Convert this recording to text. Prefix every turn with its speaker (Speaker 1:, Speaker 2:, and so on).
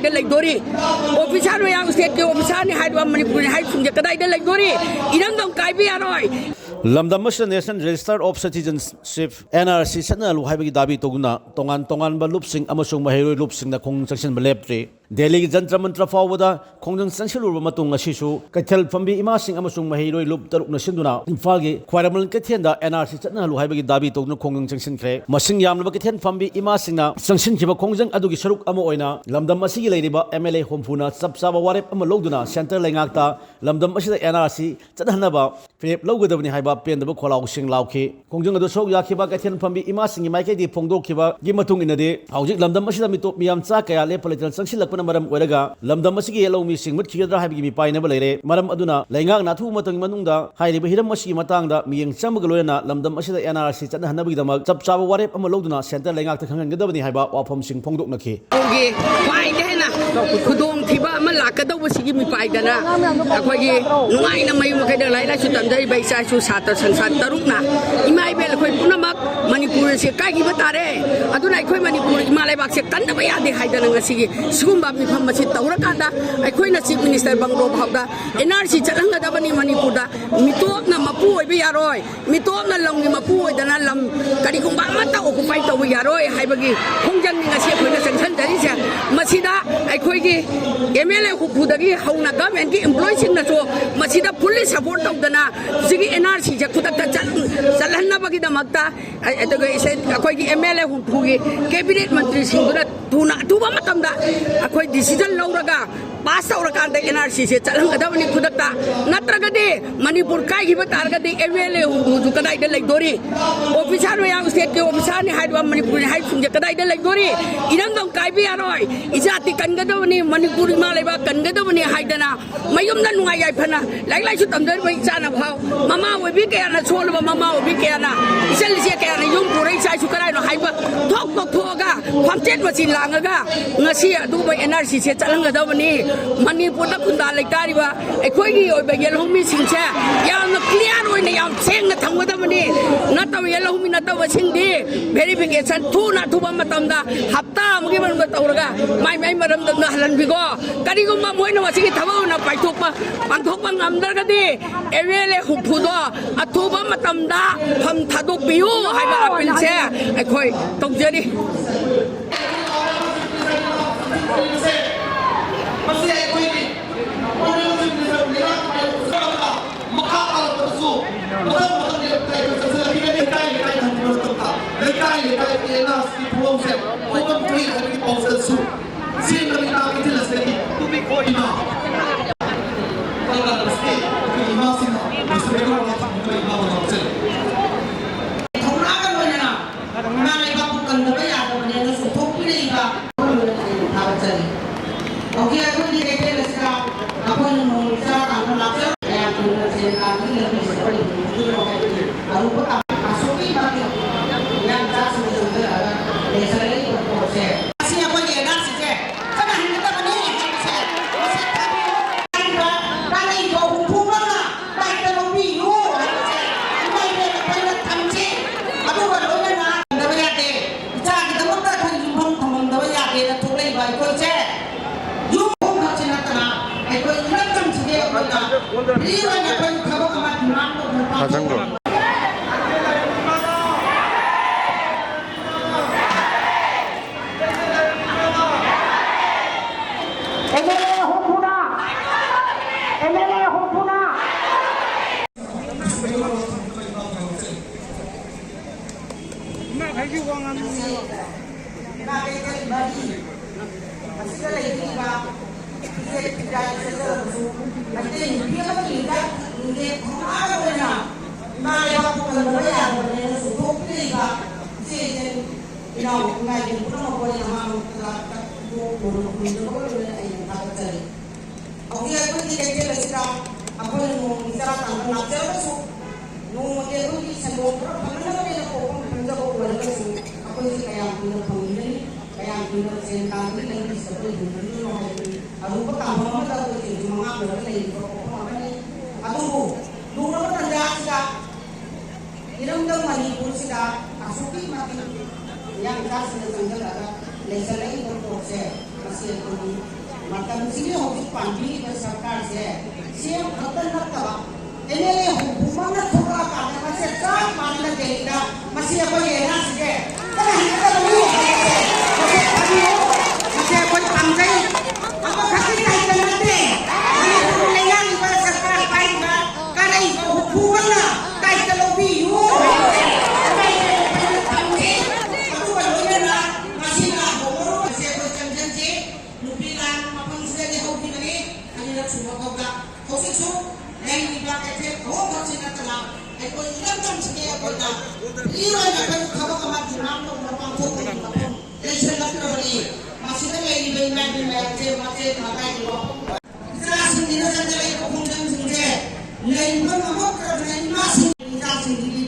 Speaker 1: ꯀꯗꯥꯏꯗ ꯂꯩꯗꯣꯔꯤ ꯑꯣꯐꯤꯁꯥꯔ ꯃꯌꯥꯝ ꯁ꯭ꯇꯦꯠꯀꯤ ꯑꯣꯐꯤꯁꯥꯔꯅꯤ ꯍꯥꯏꯕ ꯃꯅꯤꯄꯨꯔꯤ ꯍꯥꯏꯕꯁꯤꯡꯁꯦ ꯀꯗꯥꯏꯗ ꯂꯩꯗꯣꯔꯤ ꯏꯔꯝꯗꯝ ꯀꯥꯏꯕ ꯌꯥꯔꯣꯏ
Speaker 2: ꯂꯝꯗꯝ ꯑꯁꯤꯗ national register of citizenship NRC ꯆꯠꯅꯍꯜꯂꯨ ꯍꯥꯏꯕꯒꯤ ꯗꯥꯕꯤ ꯇꯧꯗꯨꯅ ꯇꯣꯉꯥꯟꯕ ꯂꯨꯞꯁꯤꯡ ꯑꯃꯁꯨꯡ ꯃꯍꯩꯔꯣꯏ ꯂꯨꯞꯁꯤꯡꯅ ꯈꯣꯡꯖꯪ ꯆꯪꯁꯤꯟꯕ ꯂꯦꯞꯇ꯭ꯔꯤ ꯗꯦꯜꯂꯤꯒꯤ ꯖꯟꯇ꯭ꯔ ꯃꯟꯇ꯭ꯔ ꯐꯥꯎꯕꯗ ꯈꯣꯡꯖꯪ ꯆꯪꯁꯤꯜꯂꯨꯔꯕ ꯃꯇꯨꯡ ꯉꯁꯤꯁꯨ ꯀꯩꯊꯦꯜ ꯐꯝꯕꯤ ꯏꯃꯥꯁꯤꯡ ꯑꯃꯁꯨꯡ ꯃꯍꯩꯔꯣꯏ ꯂꯨꯞ ꯇꯔꯨꯛꯅ ꯁꯤꯟꯗꯨꯅ ꯏꯝꯐꯥꯜꯒꯤ ꯈ꯭ꯋꯥꯏꯔꯝꯕꯟ ꯀꯩꯊꯦꯜꯗ NRC ꯆꯠꯅꯍꯜꯂꯨ ꯍꯥꯏꯕꯒꯤ ꯗꯥꯕꯤ ꯇꯧꯗꯨꯅ ꯈꯣꯡꯖꯪ ꯆꯪꯁꯤꯟꯈ꯭ꯔꯦ ꯃꯁꯤꯡ ꯌꯥꯝꯂꯕ ꯀꯩꯊꯦꯜ ꯐꯝꯕꯤ ꯏꯃꯥꯁꯤꯡꯅ ꯆꯪꯁꯤꯟꯈꯤꯕ ꯈꯣꯡꯖꯪ ꯑꯗꯨꯒꯤ ꯁꯔꯨꯛ ꯑꯃ ꯑꯣꯏꯅ ꯂꯝꯗꯝ ꯑꯁꯤꯒꯤ ꯂꯩꯔꯤꯕ MLA ꯍꯨꯝꯐꯨꯅ ꯆꯞ ꯆꯥꯕ ꯋꯥꯔꯦꯞ ꯑꯃ ꯂꯧꯗꯨꯅ ꯁꯦꯟꯇꯔ ꯂꯩꯉꯥꯛꯇ ꯂꯝꯗꯝ ꯑꯁꯤꯗ NRC ꯆꯠꯅꯍꯟꯅꯕ ꯐꯤꯔꯦꯞ ꯂꯧꯒꯗꯕꯅꯤ ꯍꯥꯏꯕ ꯄꯦꯟꯗꯕ ꯈꯣꯜꯂꯥꯎꯁꯤꯡ ꯂꯥꯎꯈꯤ ꯈꯣꯡꯖꯪ ꯑꯗꯨ ꯁꯔꯨꯛ ꯌꯥꯈꯤꯕ ꯀꯩꯊꯦꯜ ꯐꯝꯕꯤ ꯏꯃꯥꯁꯤꯡꯒꯤ ꯃꯥꯏꯀꯩꯗꯤ ꯐꯣꯡꯗꯣꯛꯈꯤꯕꯒꯤ ꯃꯇꯨꯡ ꯏꯟꯅꯗꯤ ꯍꯧꯖꯤꯛ ꯂꯝꯗꯝ ꯑꯁꯤꯗ ꯃꯤꯇꯣꯞ ꯃꯤꯌꯥꯝꯆꯥ ꯀꯌꯥ ꯂꯦꯞꯄ ꯂꯩꯇꯅ ꯆꯪꯁꯤꯜꯂꯛꯄꯅ ꯃꯔꯝ ꯑꯣꯏꯔꯒ ꯂꯝꯗꯝ ꯑꯁꯤꯒꯤ ꯂꯧꯃꯤꯁꯤꯡ ꯃꯨꯠꯈꯤꯒꯗ꯭ꯔꯥ ꯍꯥꯏꯕꯒꯤ ꯃꯤꯄꯥꯏꯅꯕ ꯂꯩꯔꯦ ꯃꯔꯝ ꯑꯗꯨꯅ ꯂꯩꯉꯥꯛꯅ ꯑꯊꯨꯕ ꯃꯇꯝꯒꯤ ꯃꯅꯨꯡꯗ ꯍꯥꯏꯔꯤꯕ ꯍꯤꯔꯝ ꯑꯁꯤꯒꯤ ꯃꯇꯥꯡꯗ ꯃꯤꯠꯌꯦꯡ ꯆꯪꯕꯒ ꯂꯣꯏꯅꯅ ꯂꯝꯗꯝ ꯑꯁꯤꯗ NRC ꯆꯠꯅꯍꯟꯅꯕꯒꯤꯗꯃꯛ ꯆꯞ ꯆꯥꯕ ꯋꯥꯔꯦꯞ ꯑꯃ ꯂꯧꯗꯨꯅ ꯁꯦꯟꯇꯔ ꯂꯩꯉꯥꯛꯇ ꯈꯪꯍꯟꯒꯗꯕꯅꯤ ꯍꯥꯏꯕ ꯋꯥꯐꯝꯁꯤꯡ ꯐꯣꯡꯗꯣꯛꯅꯈꯤ
Speaker 1: ꯈ꯭ꯋꯥꯏꯗꯒꯤ ꯍꯦꯟꯅ ꯈꯨꯗꯣꯡꯊꯤꯕ ꯑꯃ ꯂꯥꯛꯀꯗꯧꯕꯁꯤꯒꯤ ꯃꯤꯄꯥꯏꯗꯅ ꯑꯩꯈꯣꯏꯒꯤ ꯅꯨꯡꯉꯥꯏꯅ ꯃꯌꯨꯝ ꯃꯀꯩꯗ ꯂꯥꯏꯔꯤꯛ ꯂꯥꯏꯁꯨ ꯇꯝꯖꯔꯤꯕ ꯏꯆꯥ ꯏꯁꯨ ꯁꯥꯇ꯭ꯔ ꯁꯪꯁꯊꯥꯟ ꯇꯔꯨꯛꯅ ꯏꯃꯥ ꯏꯕꯦꯜ ꯑꯩꯈꯣꯏ ꯄꯨꯝꯅꯃꯛ ꯃꯅꯤꯄꯨꯔꯁꯦ ꯀꯥꯏꯈꯤꯕ ꯇꯥꯔꯦ ꯑꯗꯨꯅ ꯑꯩꯈꯣꯏ ꯃꯅꯤꯄꯨꯔ ꯏꯃꯥ ꯂꯩꯕꯥꯛꯁꯦ ꯀꯟꯗꯕ ꯌꯥꯗꯦ ꯍꯥꯏꯗꯅ ꯉꯁꯤꯒꯤ ꯁꯤꯒꯨꯝꯕ ꯃꯤꯐꯝ ꯑꯁꯤ ꯇꯧꯔꯀꯥꯟꯗ ꯑꯩꯈꯣꯏꯅ ꯆꯤꯐ ꯃꯤꯅꯤꯁꯇꯔ ꯕꯪꯒ꯭ꯂꯣ ꯐꯥꯎꯗ NRC ꯆꯠꯍꯟꯒꯗꯕꯅꯤ ꯃꯅꯤꯄꯨꯔꯗ ꯃꯤꯇꯣꯞꯅ ꯃꯄꯨ ꯑꯣꯏꯕ ꯌꯥꯔꯣꯏ ꯃꯤꯇꯣꯞꯅ ꯂꯝꯒꯤ ꯃꯄꯨ ꯑꯣꯏꯗꯅ ꯂꯝ ꯀꯔꯤꯒꯨꯝꯕ ꯑꯃꯠꯇ ꯑꯣꯀꯨꯄꯥꯏ ꯇꯧꯕ ꯌꯥꯔꯣꯏ ꯍꯥꯏꯕꯒꯤ ꯈꯣꯡꯖꯪꯅꯤ ꯉꯁꯤ ꯑꯩꯈꯣꯏꯅ ꯆꯪꯁꯤꯟꯖꯔꯤꯁꯦ ꯃꯁꯤꯗ ꯑꯩꯈꯣꯏꯒꯤ MLA ꯍꯨꯝꯐꯨꯗꯒꯤ ꯍꯧꯅ ꯒꯚꯔꯟꯃꯦꯟꯠꯀꯤ ꯏꯝꯄ꯭ꯂꯣꯏꯁꯤꯡꯅꯁꯨ ꯃꯁꯤꯗ ꯐꯨꯜꯂꯤ ꯁꯄꯣꯔꯠ ꯇꯧꯗꯅ ꯍꯧꯖꯤꯛꯀꯤ NRCꯁꯦ ꯈꯨꯗꯛꯇ ꯆꯠꯍꯟꯅꯕꯒꯤꯗꯃꯛꯇ ꯑꯗꯨꯒ ꯑꯩꯈꯣꯏꯒꯤ MLA ꯍꯨꯝꯐꯨꯒꯤ ꯀꯦꯕꯤꯅꯦꯠ ꯃꯟꯇ꯭ꯔꯤꯁꯤꯡꯗꯨꯅ ꯊꯨꯅ ꯑꯊꯨꯕ ꯃꯇꯝꯗ ꯑꯩꯈꯣꯏ ꯗꯤꯁꯤꯖꯟ ꯂꯧꯔꯒ ꯄꯥꯁ ꯇꯧꯔꯀꯥꯟꯗ NRCꯁꯦ ꯆꯠꯍꯟꯒꯗꯕꯅꯤ ꯈꯨꯗꯛꯇ ꯅꯠꯇ꯭ꯔꯒꯗꯤ ꯃꯅꯤꯄꯨꯔ ꯀꯥꯏꯈꯤꯕ ꯇꯥꯔꯒꯗꯤ MLA ꯍꯨꯝꯐꯨꯁꯨ ꯀꯗꯥꯏꯗ ꯂꯩꯗꯣꯔꯤ ꯑꯣꯐꯤꯁꯥꯔ ꯃꯌꯥꯝ ꯁ꯭ꯇꯦꯠꯀꯤ ꯑꯣꯐꯤꯁꯥꯔꯅꯤ ꯍꯥꯏꯕ ꯃꯅꯤꯄꯨꯔꯤ ꯍꯥꯏꯕꯁꯤꯡꯁꯦ ꯀꯗꯥꯏꯗ ꯂꯩꯗꯣꯔꯤ ꯏꯔꯝꯗꯝ ꯀꯥꯏꯕ ꯌꯥꯔꯣꯏ ꯏꯖꯥꯇꯤ ꯀꯟꯒꯗꯕꯅꯤ ꯃꯅꯤꯄꯨꯔ ꯏꯃꯥ ꯂꯩꯕꯥꯛ ꯀꯟꯒꯗꯕꯅꯤ ꯍꯥꯏꯗꯅ ꯃꯌꯨꯝꯗ ꯅꯨꯡꯉꯥꯏ ꯌꯥꯏꯐꯅ ꯂꯥꯏꯔꯤꯛ ꯂꯥꯏꯁꯨ ꯇꯝꯖꯔꯤꯕ ꯏꯆꯥꯅ ꯐꯥꯎ ꯃꯃꯥ ꯑꯣꯏꯕꯤ ꯀꯌꯥꯅ ꯁꯣꯜꯂꯕ ꯃꯃꯥ ꯑꯣꯏꯕꯤ ꯀꯌꯥꯅ ꯏꯆꯜ ꯏꯆꯦ ꯀꯌꯥꯅ ꯌꯨꯝ ꯄꯨꯔ ꯏꯆꯥ ꯏꯁꯨ ꯀꯗꯥꯏꯅꯣ ꯍꯥꯏꯕ ꯊꯣꯛꯑꯒ ꯐꯝꯆꯦꯠ ꯃꯆꯤ ꯂꯥꯡꯉꯒ ꯉꯁꯤ ꯑꯗꯨꯒꯨꯝꯕ NRCꯁꯦ ꯆꯠꯍꯟꯒꯗꯕꯅꯤ ꯃꯅꯤꯄꯨꯔꯗ ꯈꯨꯟꯗꯥ ꯂꯩꯇꯥꯔꯤꯕ ꯑꯩꯈꯣꯏꯒꯤ ꯑꯣꯏꯕ ꯌꯦꯜꯍꯧꯃꯤꯁꯤꯡꯁꯦ ꯌꯥꯝꯅ ꯀ꯭ꯂꯤꯌꯥꯔ ꯑꯣꯏꯅ ꯌꯥꯝ ꯁꯦꯡꯅ ꯊꯝꯒꯗꯕꯅꯤ ꯅꯠꯇꯕ ꯌꯦꯜꯍꯧꯃꯤ ꯅꯠꯇꯕꯁꯤꯡꯗꯤ ꯚꯦꯔꯤꯐꯤꯀꯦꯁꯟ ꯑꯊꯨꯕ मतमदा हप्ता अमुगी मनुंग तौरगा माइ माइ मरमदना हलनबिगो करिगुम्बा मोइना मसिगी थबौना पांथोकपा ngamdargadi MLA हुफुदो अथुबा मतमदा फम थादोकबियु हाइबा अपील से अखोय तौजरी
Speaker 3: yang kasih dengan jalan, lepas lagi berproses. ꯃꯇꯝꯁꯤꯒꯤ ꯍꯧꯖꯤꯛ ꯄꯥꯟꯕꯤꯔꯤꯕ ꯁꯔꯀꯥꯔꯁꯦ ꯁꯦꯝ ꯈꯛꯇ ꯅꯠꯇꯕ MLA ꯍꯨꯝꯐꯨꯃꯛꯅ ꯊꯣꯛꯂꯛꯑꯀꯥꯟꯗ ꯃꯁꯤ ꯆꯞ ꯃꯥꯟꯅꯅ ꯗꯦꯜꯂꯤꯗ ꯃꯁꯤ ꯑꯩꯈꯣꯏꯒꯤ ꯑꯦꯅꯥꯁꯤꯡꯁꯦ ꯀꯔꯤ ꯍꯦꯟꯒꯠꯂꯝꯃꯤ ꯃꯁꯤ ꯑꯩꯈꯣꯏ ꯄꯥꯝꯖꯩ ꯑꯃꯈꯛꯀꯤ ꯇꯥꯏꯞꯇ ꯅꯠꯇꯦ ꯃꯅꯤꯄꯨꯔ ꯂꯩꯉꯥꯛꯂꯤꯕ ꯁꯔꯀꯥꯔ ꯄꯥꯏꯔꯤꯕ ꯀꯥꯔꯛꯏꯕ ꯍꯨꯝꯐꯨꯃꯛꯅ ꯇꯥꯏꯞꯇ ꯂꯧꯕꯤꯌꯨ ꯑꯗꯨꯒ ꯂꯣꯏꯅꯅ ꯃꯁꯤꯅ ꯃꯁꯤ ꯑꯩꯈꯣꯏ ꯆꯪꯖꯟꯁꯤ ꯅꯨꯄꯤ ꯂꯥꯟ ꯃꯐꯝꯁꯤꯗꯒꯤ ꯍꯧꯈꯤꯕꯅꯤ ꯑꯅꯤꯔꯛ ꯁꯨꯕ ꯐꯥꯎꯗ ꯍꯧꯖꯤꯛꯁꯨ ꯂꯩꯔꯤꯕ ꯀꯩꯊꯦꯜ ꯈꯣꯡꯈꯛꯁꯤ ꯅꯠꯇꯅ ꯑꯩꯈꯣꯏ ꯏꯔꯝꯗꯝꯁꯤꯒꯤ ꯑꯩꯈꯣꯏꯅ ꯏꯔꯣꯏꯅ ꯑꯩꯈꯣꯏ ꯊꯕꯛ ꯑꯃ ꯊꯧꯔꯥꯡ ꯇꯧꯅ ꯄꯥꯡꯊꯣꯛꯄꯒꯤ ꯃꯐꯝ ꯂꯩꯁꯤꯜꯂꯛꯇ꯭ꯔꯕꯅꯤ ꯃꯁꯤꯗ ꯂꯩꯔꯤꯕ ꯏꯃꯥꯒꯤ ꯃꯌꯥꯝꯁꯦ ꯃꯆꯦꯠ ꯃꯀꯥꯏꯒꯤ ꯋꯥꯐꯝ ꯏꯆꯥꯁꯤꯡꯒꯤ ꯅꯠꯇꯅ ꯂꯩꯕ ꯈꯣꯡꯖꯪꯁꯤꯡꯁꯦ ꯂꯩꯕ ꯉꯝꯃꯛꯇ꯭ꯔꯕꯅ ꯏꯃꯥꯁꯤꯡꯒꯤ ꯏꯆꯥꯁꯤꯡꯒꯤ